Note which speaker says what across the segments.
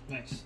Speaker 1: Nice.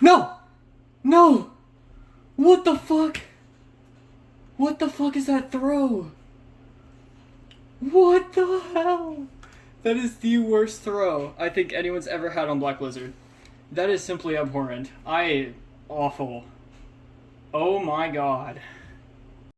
Speaker 1: No! No! What the fuck? What the fuck is that throw? What the hell? That is the worst throw I think anyone's ever had on Black Blizzard. That is simply abhorrent. Awful. Oh my god.